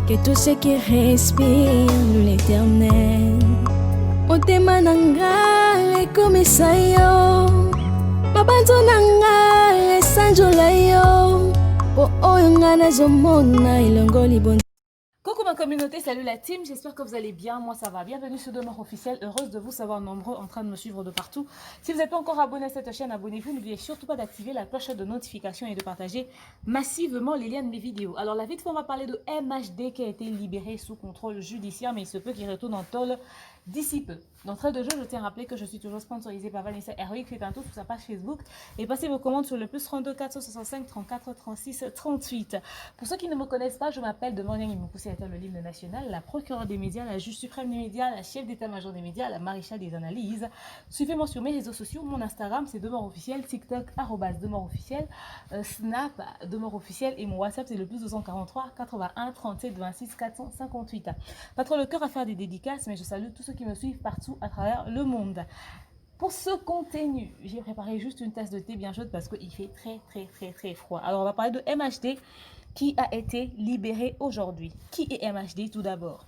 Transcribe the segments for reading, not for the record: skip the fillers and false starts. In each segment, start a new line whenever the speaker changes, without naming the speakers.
que tout ce qui respire l'éternel. Motema nanga ekomisa yo, mabanzo nanga esanjola yo, po oyo nga nazomona elongo libonzi.
Coucou ma communauté, salut la team, j'espère que vous allez bien, moi ça va. Bienvenue sur Demeure Officielle, heureuse de vous savoir nombreux en train de me suivre de partout. Si vous n'êtes pas encore abonné à cette chaîne, abonnez-vous, n'oubliez surtout pas d'activer la cloche de notification et de partager massivement les liens de mes vidéos. Alors la vidéo, on va parler de MHD qui a été libéré sous contrôle judiciaire, mais il se peut qu'il retourne en tôle d'ici peu. D'entrée de jeu, je tiens à rappeler que je suis toujours sponsorisée par Vanessa Heroic, faites un tour sur sa page Facebook et passez vos commandes sur le plus 32 465 34 36 38. Pour ceux qui ne me connaissent pas, je m'appelle Demorian Imoukoussi-Atta, le livre national, la procureure des médias, la juge suprême des médias, la chef d'état-major des médias, la maréchale des analyses. Suivez-moi sur mes réseaux sociaux, mon Instagram c'est Demeure Officielle, TikTok @Demeure Officielle, Snap Demeure Officielle et mon WhatsApp c'est le plus 243 81 37 26 458. Pas trop le cœur à faire des dédicaces, mais je salue tous ceux qui me suivent partout à travers le monde. Pour ce contenu, j'ai préparé juste une tasse de thé bien chaude parce qu'il fait très froid. Alors on va parler de MHD qui a été libéré aujourd'hui. Qui est MHD tout d'abord?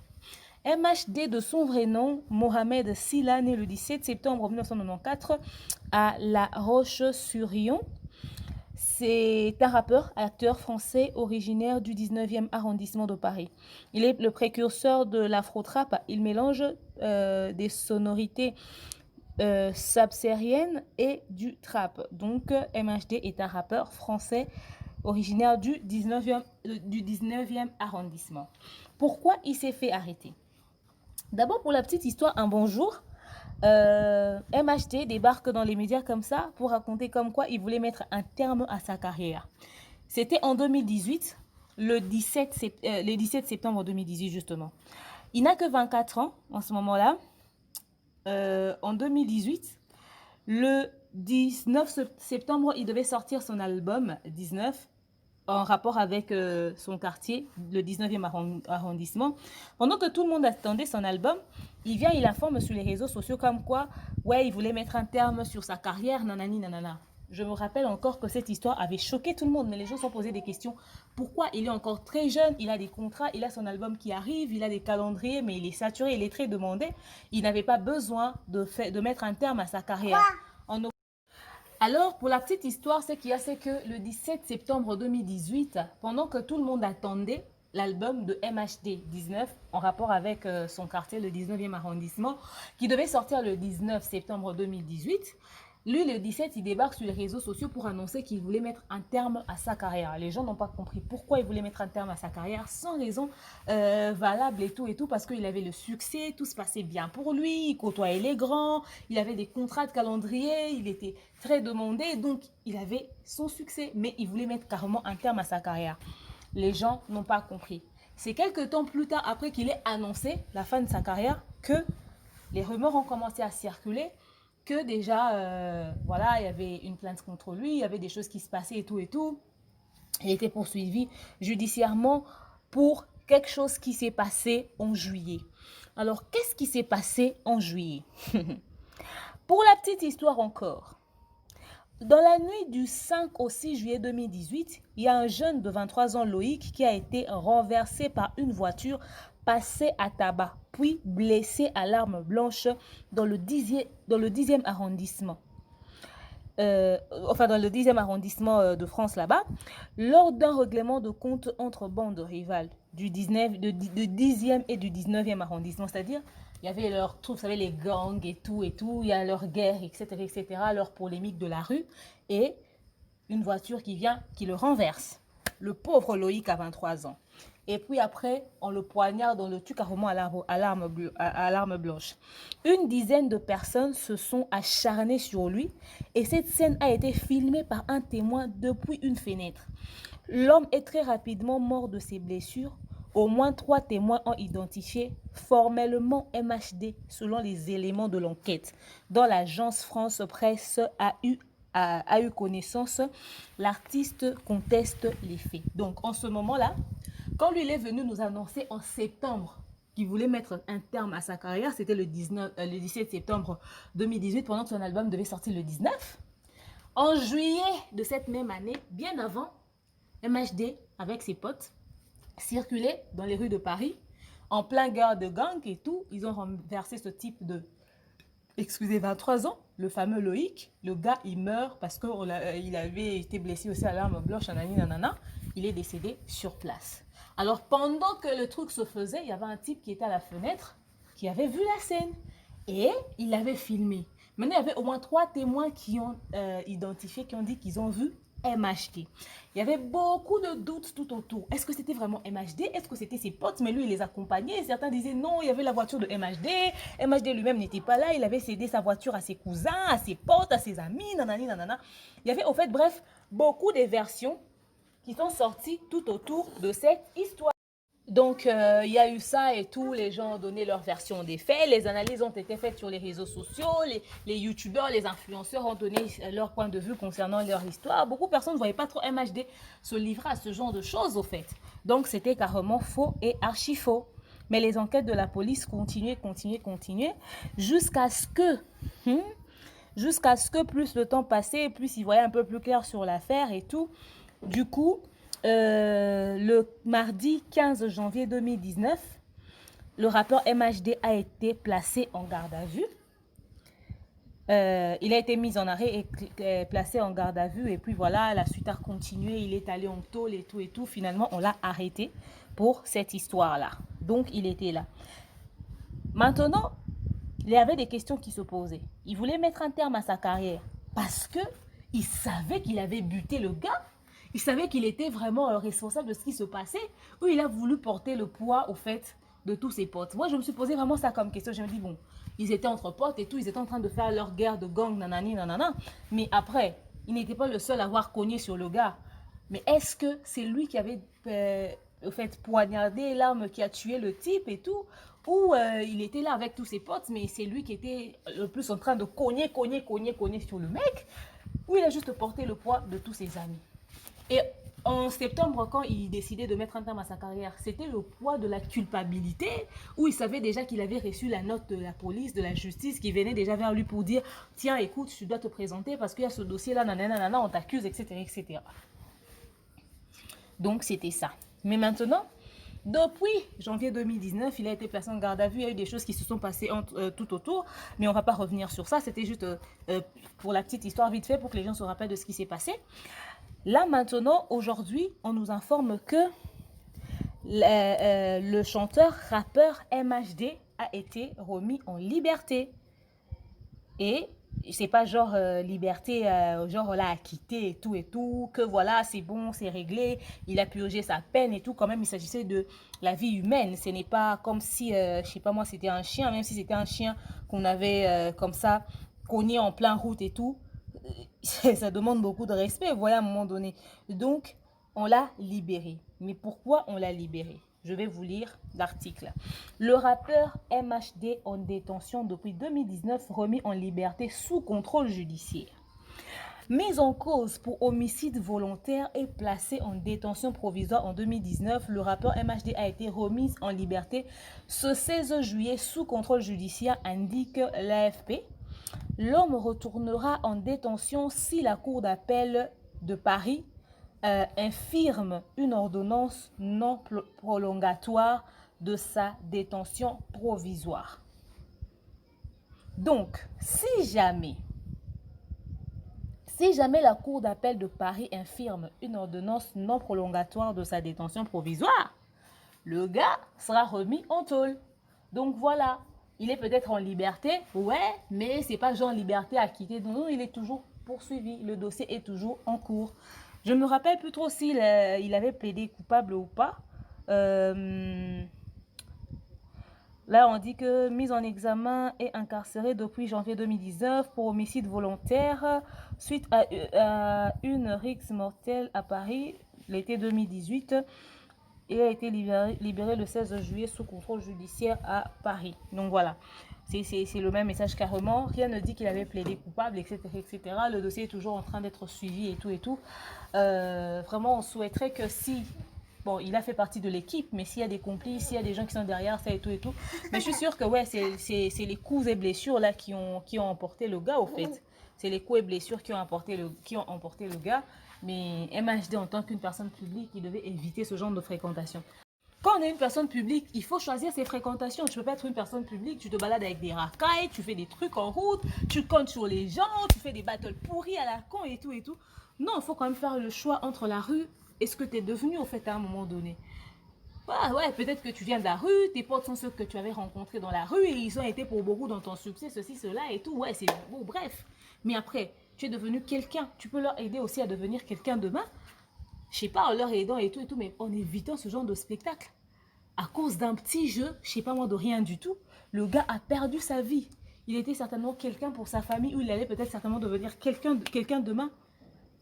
MHD de son vrai nom, Mohamed Sylla, né le 17 septembre 1994 à La Roche-sur-Yon. C'est un rappeur, acteur français originaire du 19e arrondissement de Paris. Il est le précurseur de l'afro-trap. Il mélange des sonorités subsahariennes et du trap. Donc MHD est un rappeur français originaire du 19e arrondissement. Pourquoi il s'est fait arrêter? D'abord, pour la petite histoire, un bonjour. MHD débarque dans les médias comme ça pour raconter comme quoi il voulait mettre un terme à sa carrière. C'était en 2018, le 17 septembre 2018 justement. Il n'a que 24 ans en ce moment-là. En 2018, le 19 septembre, il devait sortir son album 19 en rapport avec son quartier, le 19e arrondissement. Pendant que tout le monde attendait son album, il vient, il informe sur les réseaux sociaux comme quoi, ouais, il voulait mettre un terme sur sa carrière, nanani, nanana. Je me rappelle encore que cette histoire avait choqué tout le monde, mais les gens se sont posés des questions. Pourquoi? Il est encore très jeune, il a des contrats, il a son album qui arrive, il a des calendriers, mais il est saturé, il est très demandé. Il n'avait pas besoin de mettre un terme à sa carrière. Alors, pour la petite histoire, ce qu'il y a, c'est que le 17 septembre 2018, pendant que tout le monde attendait l'album de MHD 19, en rapport avec son quartier, le 19e arrondissement, qui devait sortir le 19 septembre 2018, lui, le 17, il débarque sur les réseaux sociaux pour annoncer qu'il voulait mettre un terme à sa carrière. Les gens n'ont pas compris pourquoi il voulait mettre un terme à sa carrière sans raison valable et tout, parce qu'il avait le succès, tout se passait bien pour lui, il côtoyait les grands, il avait des contrats de calendrier, il était très demandé, donc il avait son succès, mais il voulait mettre carrément un terme à sa carrière. Les gens n'ont pas compris. C'est quelques temps plus tard, après qu'il ait annoncé la fin de sa carrière, que les rumeurs ont commencé à circuler, que déjà, voilà, il y avait une plainte contre lui, il y avait des choses qui se passaient et tout. Il était poursuivi judiciairement pour quelque chose qui s'est passé en juillet. Alors, qu'est-ce qui s'est passé en juillet? Pour la petite histoire encore, dans la nuit du 5 au 6 juillet 2018, il y a un jeune de 23 ans, Loïc, qui a été renversé par une voiture passée à tabac, puis blessé à l'arme blanche dans le 10e arrondissement. Dans le 10e arrondissement de France là-bas, lors d'un règlement de compte entre bandes rivales du 10e et du 19e arrondissement, c'est-à-dire il y avait leurs trucs, vous savez, les gangs et tout, il y a leur guerre, etc., leur polémique de la rue, et une voiture qui vient, qui le renverse. Le pauvre Loïc a 23 ans. Et puis après, on le poignarde, on le tue carrément à l'arme blanche. Une dizaine de personnes se sont acharnées sur lui et cette scène a été filmée par un témoin depuis une fenêtre. L'homme est très rapidement mort de ses blessures. Au moins 3 témoins ont identifié formellement MHD selon les éléments de l'enquête, dont l'agence France Presse a eu connaissance. L'artiste conteste les faits. Donc en ce moment-là, quand lui il est venu nous annoncer en septembre qu'il voulait mettre un terme à sa carrière, c'était le 17 septembre 2018, pendant que son album devait sortir le 19. En juillet de cette même année, bien avant, MHD, avec ses potes, circulaient dans les rues de Paris, en plein guerre de gang et tout. Ils ont renversé ce type de, excusez, 23 ans, le fameux Loïc. Le gars, il meurt parce qu'il avait été blessé aussi à l'arme blanche, nanana. Il est décédé sur place. Alors, pendant que le truc se faisait, il y avait un type qui était à la fenêtre, qui avait vu la scène. Et il avait filmé. Maintenant, il y avait au moins 3 témoins qui ont identifié, qui ont dit qu'ils ont vu MHD. Il y avait beaucoup de doutes tout autour. Est-ce que c'était vraiment MHD? Est-ce que c'était ses potes? Mais lui, il les accompagnait. Certains disaient non, il y avait la voiture de MHD. MHD lui-même n'était pas là. Il avait cédé sa voiture à ses cousins, à ses potes, à ses amis, nanani, nanana. Il y avait, au fait, bref, beaucoup de versions qui sont sorties tout autour de cette histoire. Donc, il y a eu ça et tout, les gens ont donné leur version des faits, les analyses ont été faites sur les réseaux sociaux, les youtubeurs, les influenceurs ont donné leur point de vue concernant leur histoire. Beaucoup de personnes ne voyaient pas trop MHD se livrer à ce genre de choses, au fait. Donc, c'était carrément faux et archi faux. Mais les enquêtes de la police continuaient, jusqu'à ce que plus le temps passait, plus ils voyaient un peu plus clair sur l'affaire et tout. Du coup, le mardi 15 janvier 2019, le rappeur MHD a été placé en garde à vue. Il a été mis en arrêt et placé en garde à vue. Et puis voilà, la suite a continué. Il est allé en tôle et tout et tout. Finalement, on l'a arrêté pour cette histoire-là. Donc, il était là. Maintenant, il y avait des questions qui se posaient. Il voulait mettre un terme à sa carrière parce qu'il savait qu'il avait buté le gars. Il savait qu'il était vraiment responsable de ce qui se passait, ou il a voulu porter le poids, au fait, de tous ses potes. Moi, je me suis posé vraiment ça comme question. Je me dis, bon, ils étaient entre potes et tout, ils étaient en train de faire leur guerre de gang, nanani, nanana. Mais après, il n'était pas le seul à avoir cogné sur le gars. Mais est-ce que c'est lui qui avait, au fait, poignardé l'arme qui a tué le type et tout, ou il était là avec tous ses potes, mais c'est lui qui était le plus en train de cogner sur le mec, ou il a juste porté le poids de tous ses amis. Et en septembre, quand il décidait de mettre un terme à sa carrière, c'était le poids de la culpabilité, où il savait déjà qu'il avait reçu la note de la police, de la justice, qui venait déjà vers lui pour dire « Tiens, écoute, tu dois te présenter parce qu'il y a ce dossier-là, nanana, on t'accuse, etc. etc. » Donc, c'était ça. Mais maintenant, depuis janvier 2019, il a été placé en garde à vue. Il y a eu des choses qui se sont passées tout autour, mais on ne va pas revenir sur ça. C'était juste pour la petite histoire vite fait, pour que les gens se rappellent de ce qui s'est passé. Là, maintenant, aujourd'hui, on nous informe que le chanteur-rappeur MHD a été remis en liberté. Et c'est pas genre liberté, genre là, acquitté et tout, que voilà, c'est bon, c'est réglé, il a purgé sa peine et tout. Quand même, il s'agissait de la vie humaine. Ce n'est pas comme si, je sais pas moi, c'était un chien, même si c'était un chien qu'on avait comme ça, cogné en plein route et tout. Ça demande beaucoup de respect, voilà, à un moment donné. Donc, on l'a libéré. Mais pourquoi on l'a libéré? Je vais vous lire l'article. Le rappeur MHD en détention depuis 2019, remis en liberté sous contrôle judiciaire. Mis en cause pour homicide volontaire et placé en détention provisoire en 2019, le rappeur MHD a été remis en liberté ce 16 juillet sous contrôle judiciaire, indique l'AFP. L'homme retournera en détention si la Cour d'appel de Paris infirme une ordonnance non prolongatoire de sa détention provisoire. Donc, si jamais la Cour d'appel de Paris infirme une ordonnance non prolongatoire de sa détention provisoire, le gars sera remis en tôle. Donc voilà. Il est peut-être en liberté, ouais, mais c'est pas genre liberté acquittée. Non, il est toujours poursuivi. Le dossier est toujours en cours. Je me rappelle plus trop s'il il avait plaidé coupable ou pas. Là, on dit que mise en examen et incarcéré depuis janvier 2019 pour homicide volontaire suite à une rixe mortelle à Paris l'été 2018. Et a été libéré le 16 juillet sous contrôle judiciaire à Paris. Donc voilà, c'est le même message carrément. Rien ne dit qu'il avait plaidé coupable, etc., etc. Le dossier est toujours en train d'être suivi et tout et tout. Vraiment, on souhaiterait que si... Bon, il a fait partie de l'équipe, mais s'il y a des complices, s'il y a des gens qui sont derrière ça et tout et tout. Mais je suis sûre que ouais, c'est les coups et blessures là qui ont emporté le gars au fait. C'est les coups et blessures qui ont emporté le gars. Mais MHD, en tant qu'une personne publique, il devait éviter ce genre de fréquentation. Quand on est une personne publique, il faut choisir ses fréquentations. Tu peux pas être une personne publique, tu te balades avec des racailles, tu fais des trucs en route, tu comptes sur les gens, tu fais des battles pourris à la con et tout et tout. Non, il faut quand même faire le choix entre la rue et ce que tu es devenu au fait à un moment donné. Ouais, peut-être que tu viens de la rue, tes potes sont ceux que tu avais rencontrés dans la rue et ils ont été pour beaucoup dans ton succès, ceci, cela et tout. Ouais, c'est bon, bref. Mais après, tu es devenu quelqu'un. Tu peux leur aider aussi à devenir quelqu'un demain. Je sais pas, en leur aidant et tout, mais en évitant ce genre de spectacle. À cause d'un petit jeu, je sais pas moi, de rien du tout, le gars a perdu sa vie. Il était certainement quelqu'un pour sa famille ou il allait peut-être certainement devenir quelqu'un demain.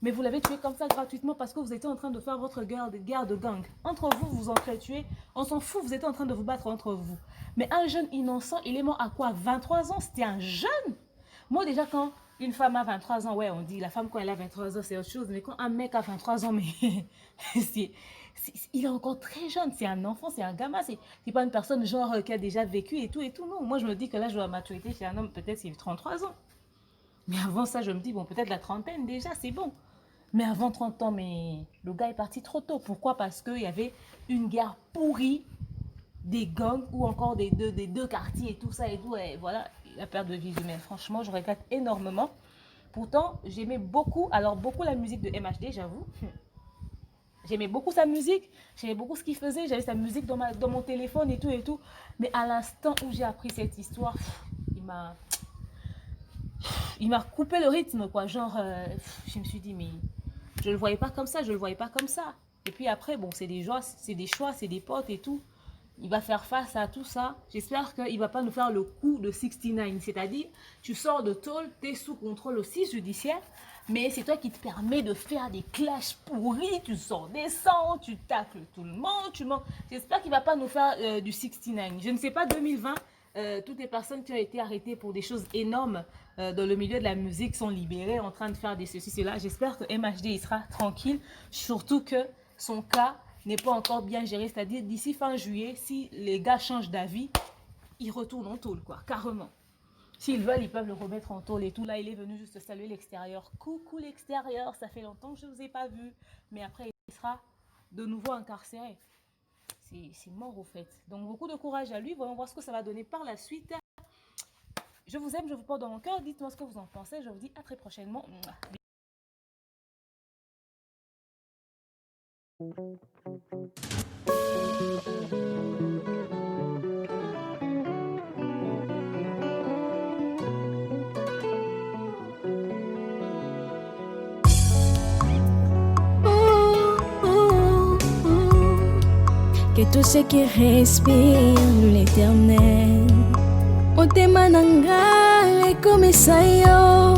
Mais vous l'avez tué comme ça gratuitement parce que vous étiez en train de faire votre guerre de gang. Entre vous, vous entretuez. On s'en fout, vous étiez en train de vous battre entre vous. Mais un jeune innocent, il est mort à quoi? 23 ans? C'était un jeune. Moi déjà quand une femme a 23 ans, ouais, on dit la femme quand elle a 23 ans, c'est autre chose. Mais quand un mec a 23 ans, mais il est encore très jeune. C'est un enfant, c'est un gamin. C'est pas une personne genre qui a déjà vécu et tout. Non, moi je me dis que l'âge de la maturité chez un homme, peut-être c'est 33 ans. Mais avant ça, je me dis, bon, peut-être la trentaine déjà, c'est bon. Mais avant 30 ans, mais le gars est parti trop tôt. Pourquoi? Parce qu'il y avait une guerre pourrie des gangs ou encore des deux quartiers et tout ça et tout. Et voilà, la perte de vie humaine. Franchement, je regrette énormément. Pourtant, j'aimais beaucoup, alors beaucoup la musique de MHD, j'avoue. J'aimais beaucoup sa musique, j'aimais beaucoup ce qu'il faisait, j'avais sa musique dans mon téléphone et tout. Mais à l'instant où j'ai appris cette histoire, il m'a coupé le rythme, quoi. Genre, je me suis dit, mais je le voyais pas comme ça, je le voyais pas comme ça. Et puis après, bon, c'est des choix, c'est des potes et tout. Il va faire face à tout ça. J'espère qu'il va pas nous faire le coup de 69. C'est-à-dire, tu sors de tôle, tu es sous contrôle aussi judiciaire, mais c'est toi qui te permets de faire des clashs pourris, tu sors des sangs, tu tacles tout le monde, tu mens. J'espère qu'il va pas nous faire du 69. Je ne sais pas, 2020, toutes les personnes qui ont été arrêtées pour des choses énormes dans le milieu de la musique sont libérées en train de faire des ceci, cela. J'espère que MHD il sera tranquille, surtout que son cas n'est pas encore bien géré. C'est-à-dire d'ici fin juillet, si les gars changent d'avis, ils retournent en tôle, quoi, carrément. S'ils veulent, ils peuvent le remettre en tôle et tout. Là, il est venu juste saluer l'extérieur. Coucou l'extérieur, ça fait longtemps que je ne vous ai pas vu. Mais après, il sera de nouveau incarcéré. C'est mort au fait. Donc beaucoup de courage à lui. Voyons voir ce que ça va donner par la suite. Je vous aime, je vous porte dans mon cœur. Dites-moi ce que vous en pensez. Je vous dis à très prochainement.
Que tous ceux qui respirent l'Éternel motema nanga ekomisa yo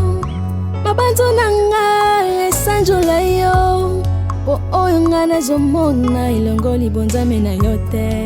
mabanzo nanga esanjola yo po oyo nga nazomona elongo libonzame na yo te.